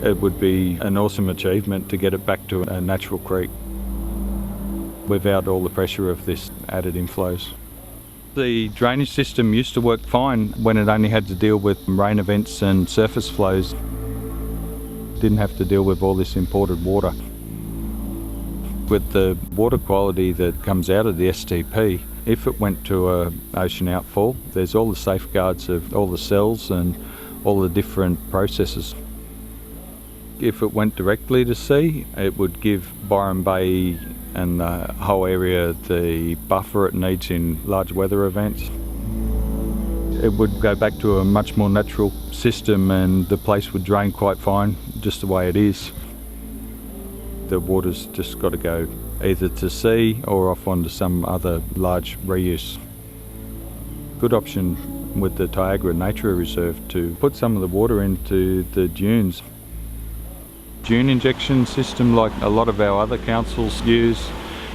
It would be an awesome achievement to get it back to a natural creek without all the pressure of this added inflows. The drainage system used to work fine when it only had to deal with rain events and surface flows. Didn't have to deal with all this imported water. With the water quality that comes out of the STP, if it went to an ocean outfall, there's all the safeguards of all the cells and all the different processes. If it went directly to sea, it would give Byron Bay and the whole area the buffer it needs in large weather events. It would go back to a much more natural system and the place would drain quite fine, just the way it is. The water's just got to go either to sea or off onto some other large reuse. Good option with the Tioga Nature Reserve to put some of the water into the dunes. Dune injection system like a lot of our other councils use,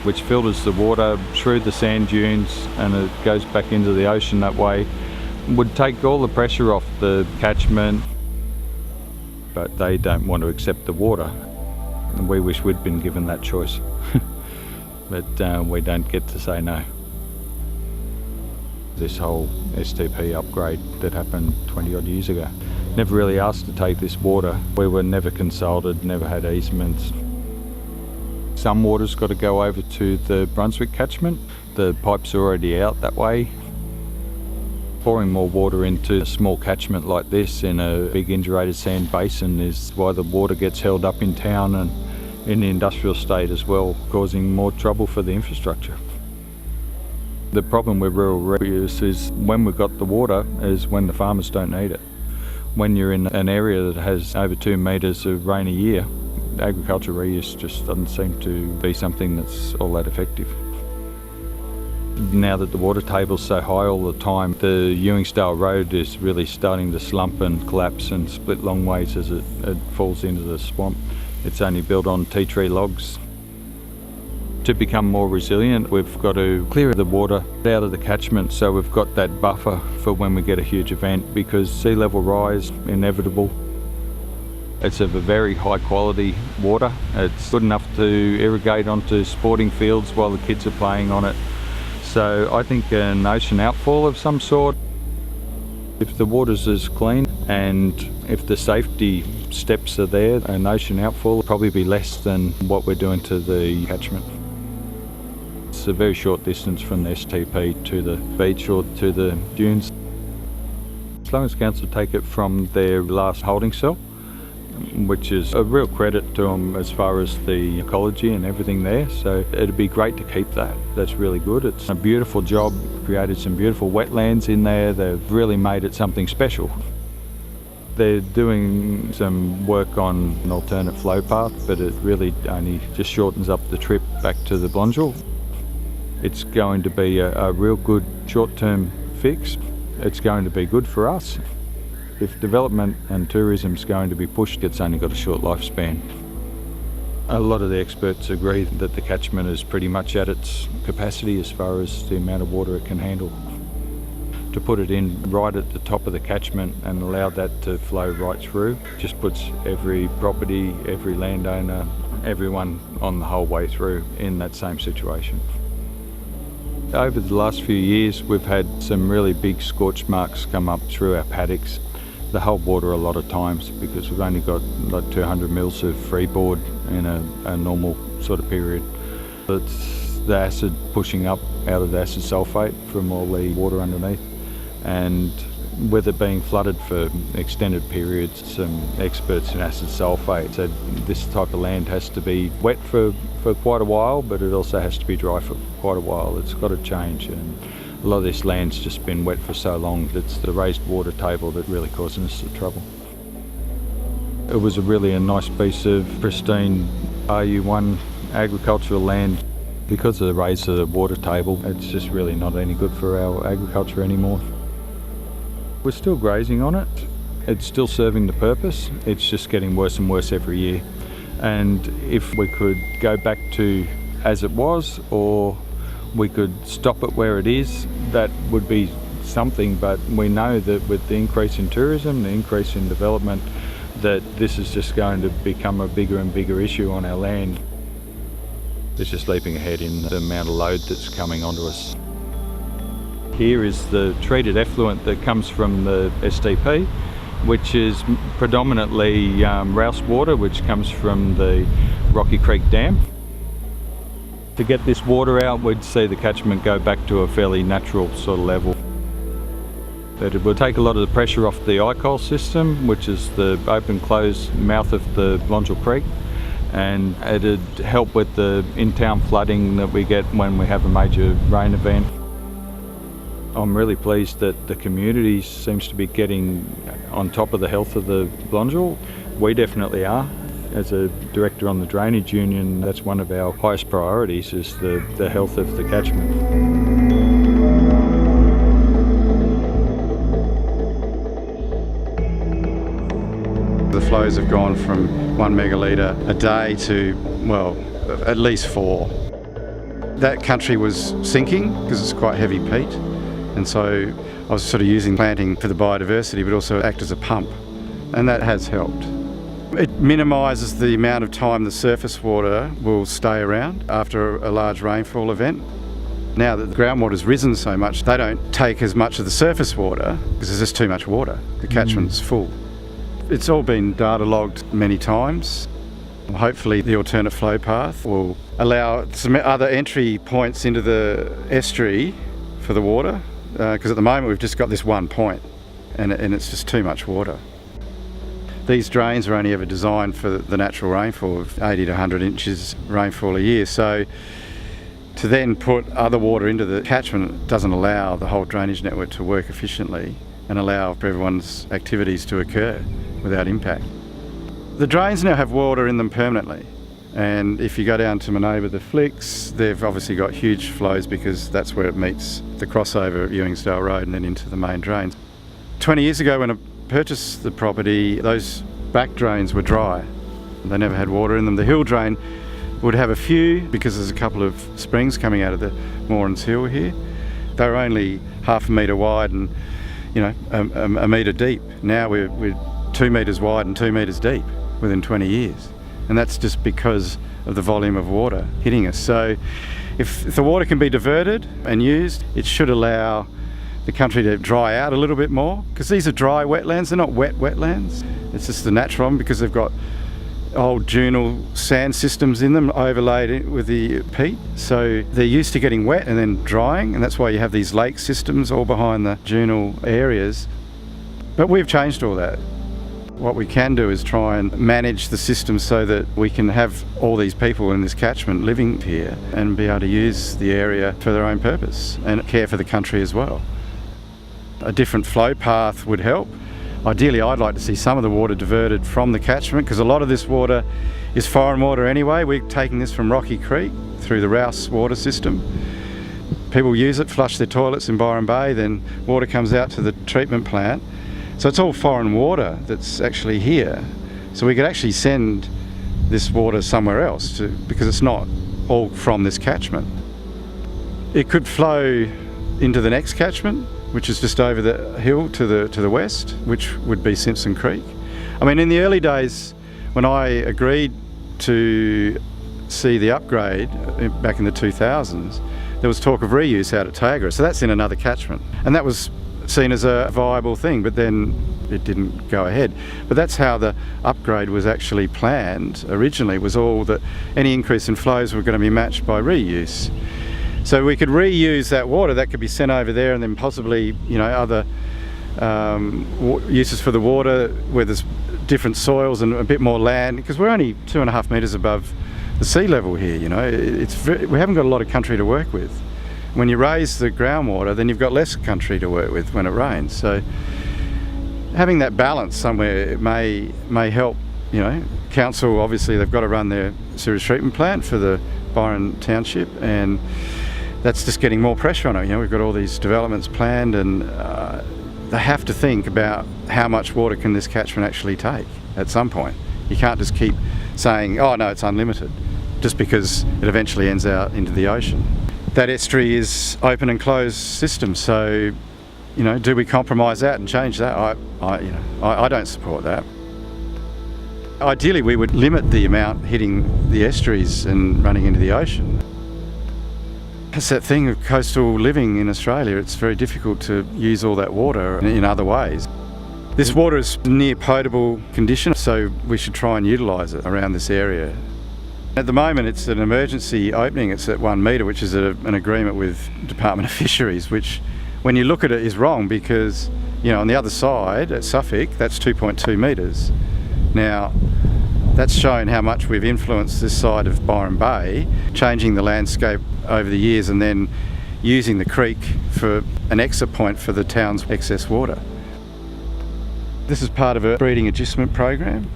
which filters the water through the sand dunes and it goes back into the ocean that way, would take all the pressure off the catchment, but they don't want to accept the water. And we wish we'd been given that choice, but we don't get to say no. This whole STP upgrade that happened 20 odd years ago. Never really asked to take this water. We were never consulted, never had easements. Some water's got to go over to the Brunswick catchment. The pipes are already out that way. Pouring more water into a small catchment like this in a big indurated sand basin is why the water gets held up in town and in the industrial state as well, causing more trouble for the infrastructure. The problem with rural reuse is when we've got the water is when the farmers don't need it. When you're in an area that has over 2 metres of rain a year, agricultural reuse just doesn't seem to be something that's all that effective. Now that the water table's so high all the time, the Ewingsdale Road is really starting to slump and collapse and split long ways as it falls into the swamp. It's only built on tea tree logs. To become more resilient, we've got to clear the water out of the catchment so we've got that buffer for when we get a huge event, because sea level rise, inevitable. It's of a very high quality water. It's good enough to irrigate onto sporting fields while the kids are playing on it. So I think an ocean outfall of some sort, if the water's as clean and if the safety steps are there, an ocean outfall will probably be less than what we're doing to the catchment. It's a very short distance from the STP to the beach or to the dunes. As long as council take it from their last holding cell, which is a real credit to them as far as the ecology and everything there, so it'd be great to keep that. That's really good. It's a beautiful job, created some beautiful wetlands in there. They've really made it something special. They're doing some work on an alternate flow path, but it really only just shortens up the trip back to the Belongil. It's going to be a real good short-term fix. It's going to be good for us. If development and tourism's going to be pushed, it's only got a short lifespan. A lot of the experts agree that the catchment is pretty much at its capacity as far as the amount of water it can handle. To put it in right at the top of the catchment and allow that to flow right through just puts every property, every landowner, everyone on the whole way through in that same situation. Over the last few years we've had some really big scorch marks come up through our paddocks. They hold water a lot of times because we've only got like 200 mils of freeboard in a normal sort of period. It's the acid pushing up out of the acid sulphate from all the water underneath, and with it being flooded for extended periods, some experts in acid sulphate said this type of land has to be wet for quite a while, but it also has to be dry for quite a while. It's got to change, and a lot of this land's just been wet for so long. It's the raised water table that really causing us the trouble. It was really a nice piece of pristine RU1 agricultural land. Because of the raise of the water table, it's just really not any good for our agriculture anymore. We're still grazing on it. It's still serving the purpose. It's just getting worse and worse every year. And if we could go back to as it was, or we could stop it where it is, that would be something. But we know that with the increase in tourism, the increase in development, that this is just going to become a bigger and bigger issue on our land. It's just leaping ahead in the amount of load that's coming onto us. Here is the treated effluent that comes from the SDP, which is predominantly Rouse water, which comes from the Rocky Creek Dam. To get this water out, we'd see the catchment go back to a fairly natural sort of level. But it will take a lot of the pressure off the ecology system, which is the open-closed mouth of the Belongil Creek, and it'd help with the in-town flooding that we get when we have a major rain event. I'm really pleased that the community seems to be getting on top of the health of the Belongil. We definitely are. As a director on the Drainage Union, that's one of our highest priorities, is the health of the catchment. The flows have gone from 1 megalitre a day to, well, at least 4. That country was sinking because it's quite heavy peat, and so I was sort of using planting for the biodiversity but also act as a pump, and that has helped. It minimises the amount of time the surface water will stay around after a large rainfall event. Now that the groundwater's risen so much, they don't take as much of the surface water because there's just too much water. The catchment's full. It's all been data logged many times. Hopefully the alternate flow path will allow some other entry points into the estuary for the water, because at the moment we've just got this one point and it's just too much water. These drains are only ever designed for the natural rainfall of 80 to 100 inches rainfall a year, so to then put other water into the catchment doesn't allow the whole drainage network to work efficiently and allow for everyone's activities to occur without impact. The drains now have water in them permanently, and if you go down to my neighbour the Flicks, they've obviously got huge flows because that's where it meets the crossover at Ewingsdale Road and then into the main drains. 20 years ago when I purchased the property, those back drains were dry. They never had water in them. The hill drain would have a few because there's a couple of springs coming out of the Moorans Hill here. They were only half a metre wide and a metre deep. Now we're 2 metres wide and 2 metres deep within 20 years. And that's just because of the volume of water hitting us. So if the water can be diverted and used, it should allow the country to dry out a little bit more, because these are dry wetlands, they're not wet wetlands. It's just the natural one because they've got old dunal sand systems in them overlaid with the peat. So they're used to getting wet and then drying, and that's why you have these lake systems all behind the dunal areas. But we've changed all that. What we can do is try and manage the system so that we can have all these people in this catchment living here and be able to use the area for their own purpose and care for the country as well. A different flow path would help. Ideally, I'd like to see some of the water diverted from the catchment, because a lot of this water is foreign water anyway. We're taking this from Rocky Creek through the Rouse water system. People use it, flush their toilets in Byron Bay, then water comes out to the treatment plant. So it's all foreign water that's actually here. So we could actually send this water somewhere else because it's not all from this catchment. It could flow into the next catchment, which is just over the hill to the west, which would be Simpson Creek. I mean, in the early days, when I agreed to see the upgrade back in the 2000s, there was talk of reuse out at Tayagara, so that's in another catchment. And that was seen as a viable thing, but then it didn't go ahead. But that's how the upgrade was actually planned originally, was all that any increase in flows were going to be matched by reuse. So we could reuse that water, that could be sent over there, and then possibly, other uses for the water where there's different soils and a bit more land, because we're only 2.5 metres above the sea level here. We haven't got a lot of country to work with. When you raise the groundwater, then you've got less country to work with when it rains. So having that balance somewhere may help. Council, obviously they've got to run their sewage treatment plant for the Byron township, and that's just getting more pressure on it. We've got all these developments planned, and they have to think about how much water can this catchment actually take at some point. You can't just keep saying, oh no, it's unlimited, just because it eventually ends out into the ocean. That estuary is open and closed system, so do we compromise that and change that? I don't support that. Ideally, we would limit the amount hitting the estuaries and running into the ocean. It's that thing of coastal living in Australia. It's very difficult to use all that water in other ways. This water is near potable condition, so we should try and utilise it around this area. At the moment, it's an emergency opening. It's at 1 metre, which is an agreement with Department of Fisheries, which, when you look at it, is wrong because, you know, on the other side at Suffolk, that's 2.2 metres. Now, that's shown how much we've influenced this side of Byron Bay, changing the landscape over the years and then using the creek for an exit point for the town's excess water. This is part of a breeding agistment program.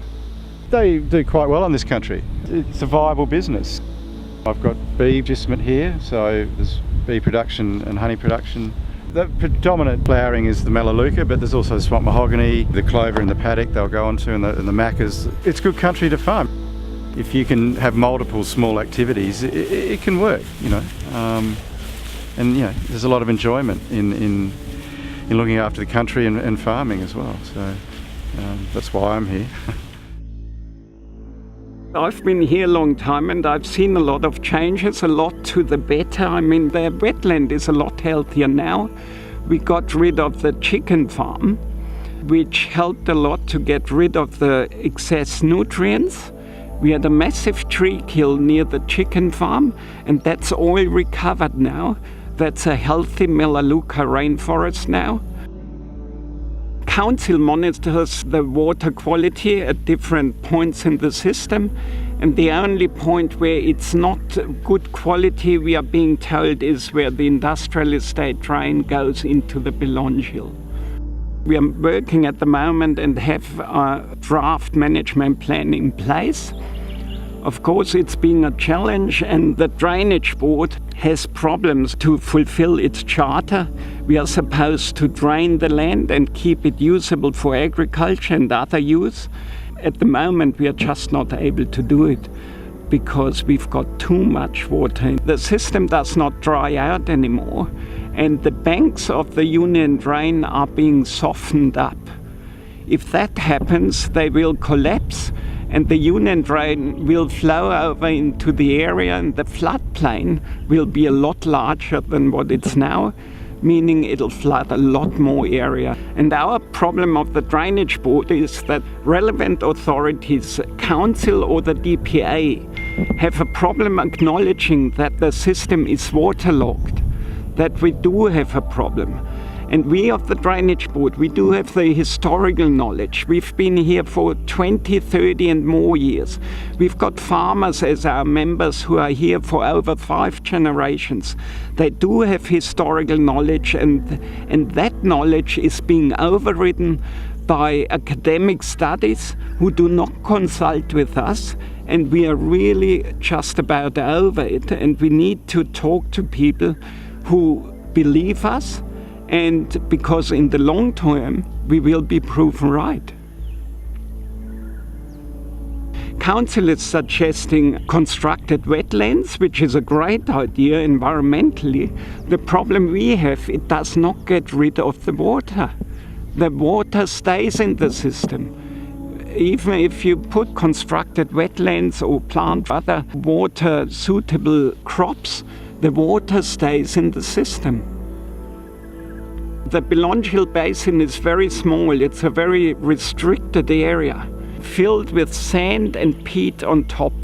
They do quite well in this country. It's a viable business. I've got bee agistment here, so there's bee production and honey production. The predominant flowering is the melaleuca, but there's also the swamp mahogany, the clover in the paddock they'll go onto, and the macas. It's good country to farm. If you can have multiple small activities, it can work, you know. And you know, there's a lot of enjoyment in looking after the country and farming as well. So that's why I'm here. I've been here a long time and I've seen a lot of changes, a lot to the better. I mean, the wetland is a lot healthier now. We got rid of the chicken farm, which helped a lot to get rid of the excess nutrients. We had a massive tree kill near the chicken farm, and that's all recovered now. That's a healthy melaleuca rainforest now. Council monitors the water quality at different points in the system, and the only point where it's not good quality, we are being told, is where the industrial estate drain goes into the Belongil. We are working at the moment and have a draft management plan in place. Of course, it's been a challenge, and the Drainage Board has problems to fulfill its charter. We are supposed to drain the land and keep it usable for agriculture and other use. At the moment, we are just not able to do it because we've got too much water. The system does not dry out anymore, and the banks of the Union Drain are being softened up. If that happens, they will collapse, and the Union Drain will flow over into the area, and the floodplain will be a lot larger than what it's now, meaning it'll flood a lot more area. And our problem of the Drainage Board is that relevant authorities, council or the DPA, have a problem acknowledging that the system is waterlogged, that we do have a problem. And we of the Drainage Board, we do have the historical knowledge. We've been here for 20, 30 and more years. We've got farmers as our members who are here for over 5 generations. They do have historical knowledge, and that knowledge is being overridden by academic studies who do not consult with us. And we are really just about over it. And we need to talk to people who believe us, and because in the long term, we will be proven right. Council is suggesting constructed wetlands, which is a great idea environmentally. The problem we have, it does not get rid of the water. The water stays in the system. Even if you put constructed wetlands or plant other water suitable crops, the water stays in the system. The Belongil Basin is very small. It's a very restricted area, filled with sand and peat on top.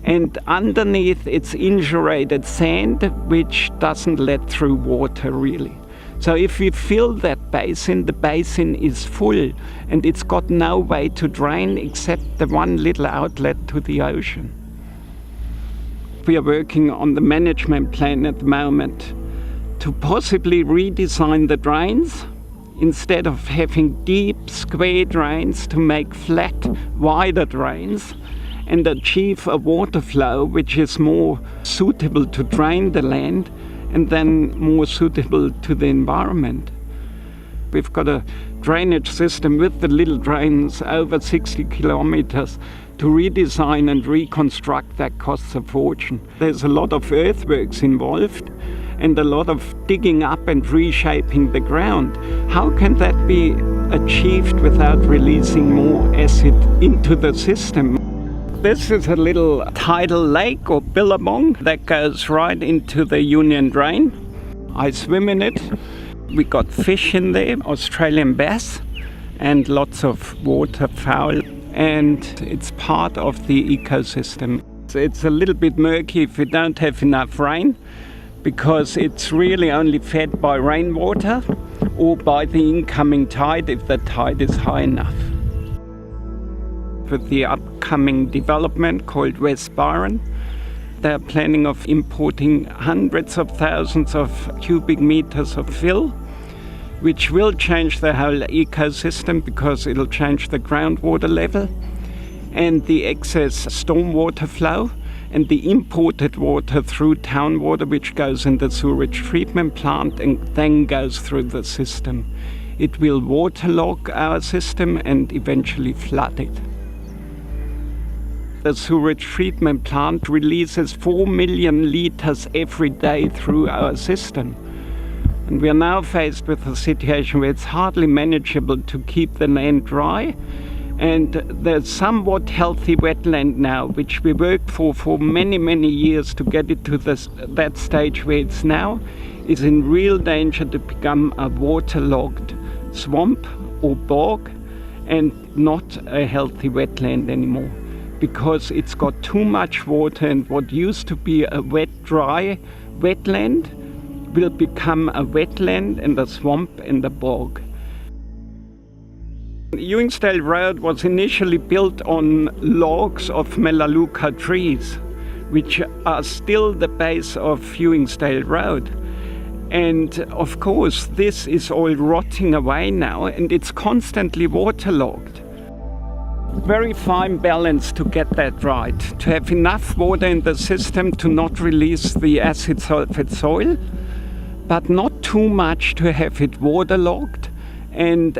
And underneath it's insulated sand, which doesn't let through water really. So if we fill that basin, the basin is full, and it's got no way to drain except the one little outlet to the ocean. We are working on the management plan at the moment to possibly redesign the drains. Instead of having deep square drains, to make flat, wider drains and achieve a water flow which is more suitable to drain the land and then more suitable to the environment. We've got a drainage system with the little drains over 60 kilometers. To redesign and reconstruct that costs a fortune. There's a lot of earthworks involved and a lot of digging up and reshaping the ground. How can that be achieved without releasing more acid into the system. This is a little tidal lake or billabong that goes right into the Union Drain. I swim in it. We got fish in there, Australian bass, and lots of waterfowl, and it's part of the ecosystem. It's a little bit murky if we don't have enough rain, because it's really only fed by rainwater or by the incoming tide if the tide is high enough. With the upcoming development called West Byron, they're planning of importing hundreds of thousands of cubic meters of fill, which will change the whole ecosystem because it'll change the groundwater level and the excess stormwater flow and the imported water through town water, which goes in the sewage treatment plant and then goes through the system. It will waterlog our system and eventually flood it. The sewage treatment plant releases 4 million liters every day through our system. And we are now faced with a situation where it's hardly manageable to keep the land dry. And there's somewhat healthy wetland now, which we worked for many, many years to get it to that stage where it's now, is in real danger to become a waterlogged swamp or bog and not a healthy wetland anymore, because it's got too much water, and what used to be a wet, dry wetland will become a wetland and a swamp and a bog. Ewingsdale Road was initially built on logs of Melaleuca trees, which are still the base of Ewingsdale Road. And of course, this is all rotting away now, and it's constantly waterlogged. Very fine balance to get that right, to have enough water in the system to not release the acid sulfate soil, but not too much to have it waterlogged and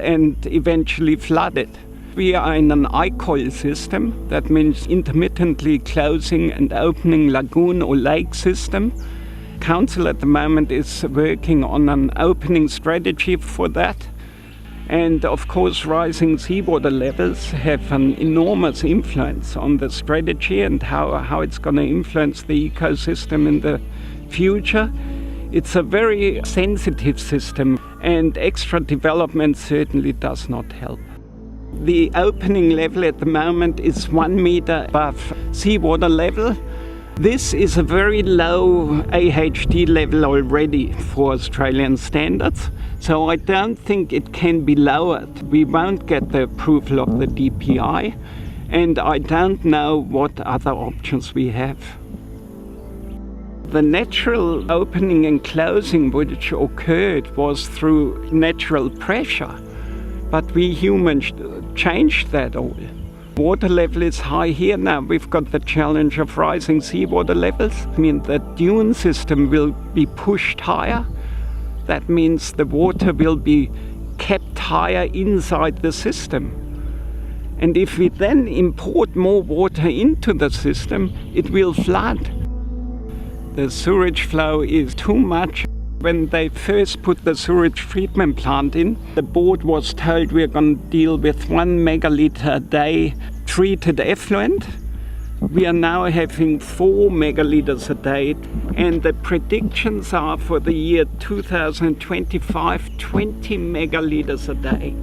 eventually flooded. We are in an ecology system, that means intermittently closing and opening lagoon or lake system. Council at the moment is working on an opening strategy for that. And of course, rising seawater levels have an enormous influence on the strategy and how it's going to influence the ecosystem in the future. It's a very sensitive system, and extra development certainly does not help. The opening level at the moment is 1 meter above seawater level. This is a very low AHD level already for Australian standards, so I don't think it can be lowered. We won't get the approval of the DPI, and I don't know what other options we have. The natural opening and closing which occurred was through natural pressure, but we humans changed that all. Water level is high here now. We've got the challenge of rising seawater levels. I mean, the dune system will be pushed higher. That means the water will be kept higher inside the system. And if we then import more water into the system, it will flood. The sewage flow is too much. When they first put the sewage treatment plant in, the board was told we're going to deal with 1 megaliter a day treated effluent. We are now having 4 megaliters a day, and the predictions are for the year 2025, 20 megaliters a day.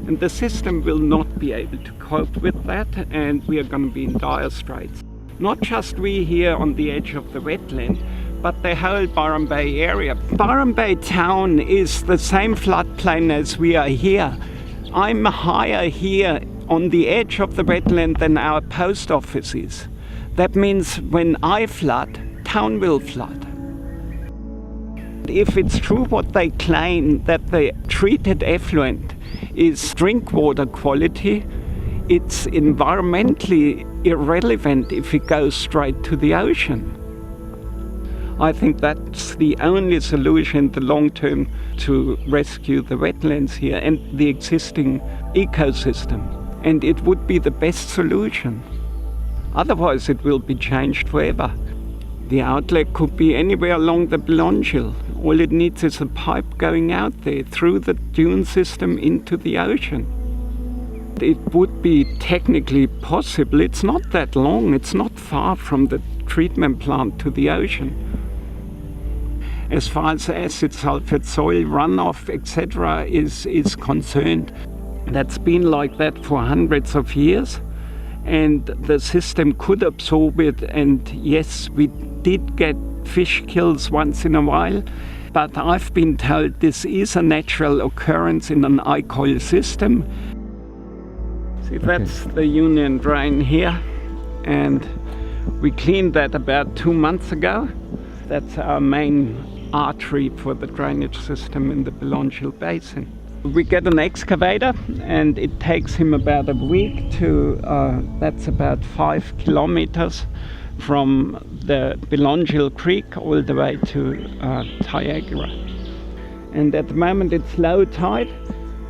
And the system will not be able to cope with that, and we are going to be in dire straits. Not just we here on the edge of the wetland, but the whole Byron Bay area. Byron Bay town is the same floodplain as we are here. I'm higher here on the edge of the wetland than our post office is. That means when I flood, town will flood. If it's true what they claim, that the treated effluent is drink water quality, it's environmentally irrelevant if it goes straight to the ocean. I think that's the only solution in the long term to rescue the wetlands here and the existing ecosystem. And it would be the best solution. Otherwise it will be changed forever. The outlet could be anywhere along the Belongil. All it needs is a pipe going out there through the dune system into the ocean. It would be technically possible. It's not that long. It's not far from the treatment plant to the ocean. As far as acid sulfate soil runoff, etc. is concerned, that's been like that for hundreds of years, and the system could absorb it. And yes, we did get fish kills once in a while, but I've been told this is a natural occurrence in an ecology system. See, that's the Union Drain here, and we cleaned that about 2 months ago. That's our main artery for the drainage system in the Belongil Basin. We get an excavator, and it takes him about a week to, that's about 5 kilometers from the Belongil Creek all the way to Niagara. And at the moment it's low tide,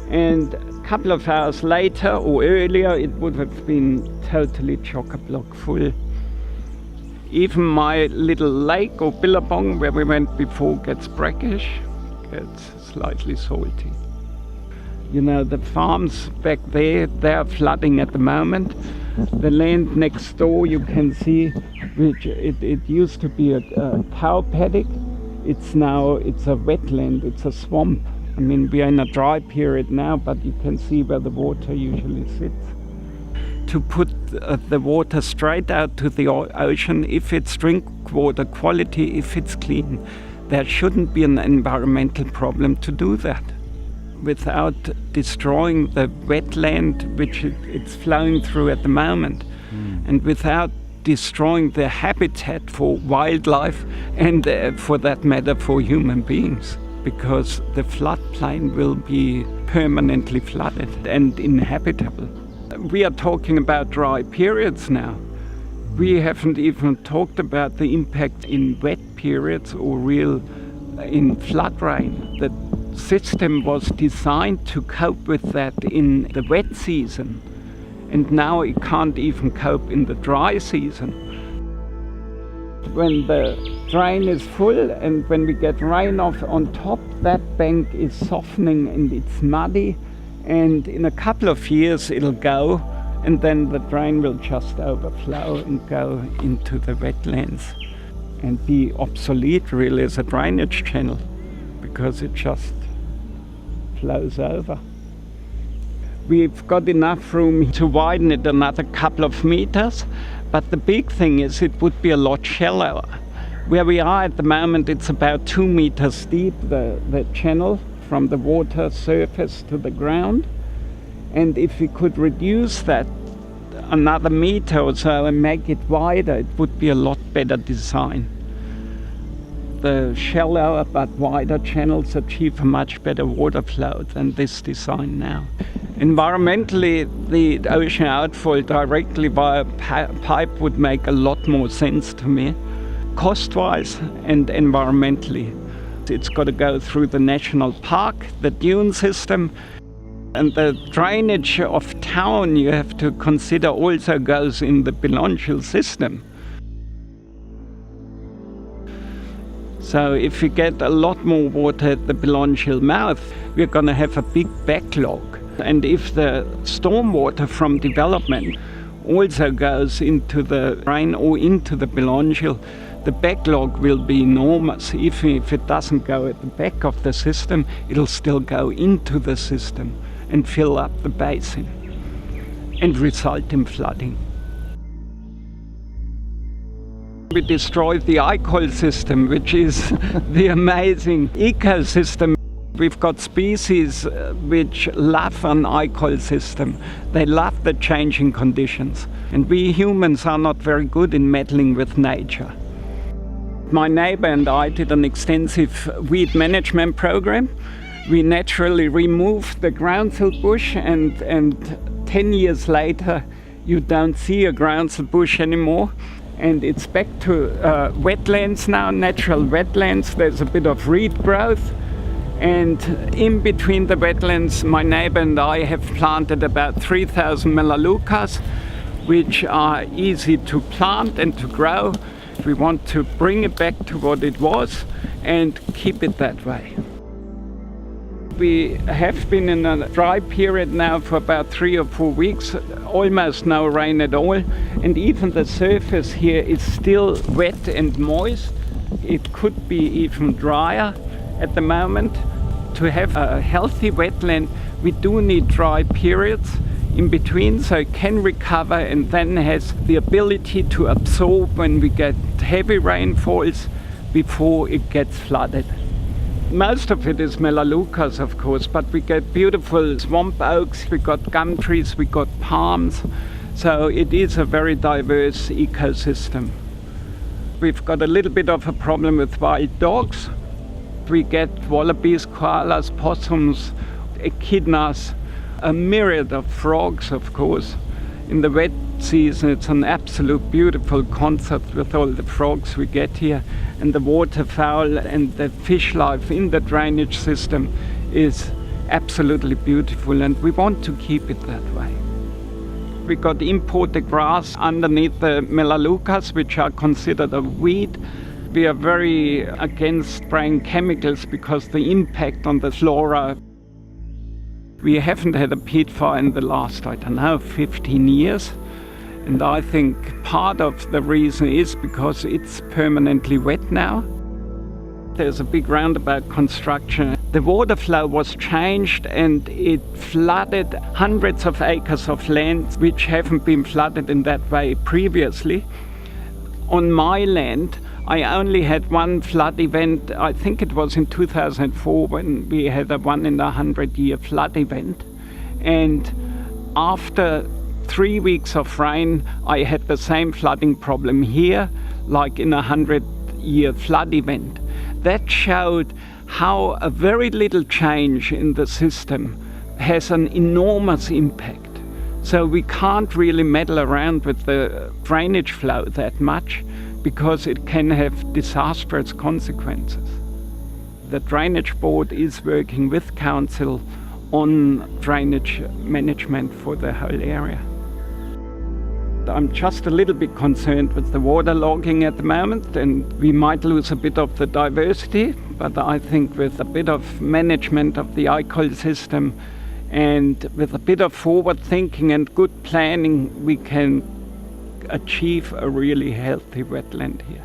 and a couple of hours later or earlier it would have been totally chock-a-block full. Even my little lake or billabong where we went before gets brackish, gets slightly salty. You know, the farms back there, they're flooding at the moment. The land next door you can see, which it used to be a cow paddock. It's a wetland, it's a swamp. I mean, we are in a dry period now, but you can see where the water usually sits. To put the water straight out to the ocean, if it's drink water quality, if it's clean, there shouldn't be an environmental problem to do that without destroying the wetland which it's flowing through at the moment, and without destroying the habitat for wildlife and for that matter for human beings, because the floodplain will be permanently flooded and inhabitable. We are talking about dry periods now. We haven't even talked about the impact in wet periods or in flood rain. The system was designed to cope with that in the wet season, and now it can't even cope in the dry season. When the drain is full and when we get rain off on top, that bank is softening and it's muddy, and in a couple of years it'll go, and then the drain will just overflow and go into the wetlands and be obsolete really as a drainage channel, because it just flows over. We've got enough room to widen it another couple of meters, but the big thing is it would be a lot shallower. Where we are at the moment, it's about 2 meters deep, the channel from the water surface to the ground. And if we could reduce that another meter or so and make it wider, it would be a lot better design. The shallower but wider channels achieve a much better water flow than this design now. Environmentally, the ocean outfall directly via pipe would make a lot more sense to me, cost-wise and environmentally. It's got to go through the national park, the dune system, and the drainage of town you have to consider also goes in the Belongil system. So if we get a lot more water at the Belongil mouth, we're going to have a big backlog. And if the stormwater from development also goes into the drain or into the Belongil, the backlog will be enormous. Even if it doesn't go at the back of the system, it'll still go into the system and fill up the basin and result in flooding. We destroyed the ecosystem, which is the amazing ecosystem. We've got species which love an ecosystem. They love the changing conditions. And we humans are not very good in meddling with nature. My neighbor and I did an extensive weed management program. We naturally removed the groundsel bush, and 10 years later you don't see a groundsel bush anymore. And it's back to wetlands now, natural wetlands. There's a bit of reed growth. And in between the wetlands, my neighbor and I have planted about 3,000 melaleucas, which are easy to plant and to grow. We want to bring it back to what it was and keep it that way. We have been in a dry period now for about 3 or 4 weeks, almost no rain at all, and even the surface here is still wet and moist. It could be even drier at the moment. To have a healthy wetland, we do need dry periods in between, so it can recover and then has the ability to absorb when we get heavy rainfalls before it gets flooded. Most of it is melaleucas, of course, but we get beautiful swamp oaks, we got gum trees, we got palms, so it is a very diverse ecosystem. We've got a little bit of a problem with wild dogs. We get wallabies, koalas, possums, echidnas, a myriad of frogs, of course. In the wet season, it's an absolute beautiful concert with all the frogs we get here. And the waterfowl and the fish life in the drainage system is absolutely beautiful, and we want to keep it that way. We got imported grass underneath the melaleucas, which are considered a weed. We are very against spraying chemicals because the impact on the flora. We haven't had a peat fire in the last, 15 years. And I think part of the reason is because it's permanently wet now. There's a big roundabout construction. The water flow was changed and it flooded hundreds of acres of land which haven't been flooded in that way previously. On my land, I only had one flood event. I think it was in 2004 when we had a 1 in a 100-year flood event. And after 3 weeks of rain, I had the same flooding problem here, like in a 100-year flood event. That showed how a very little change in the system has an enormous impact. So we can't really meddle around with the drainage flow that much because it can have disastrous consequences. The Drainage Board is working with Council on drainage management for the whole area. I'm just a little bit concerned with the water logging at the moment, and we might lose a bit of the diversity, but I think with a bit of management of the ecosystem and with a bit of forward thinking and good planning, we can achieve a really healthy wetland here.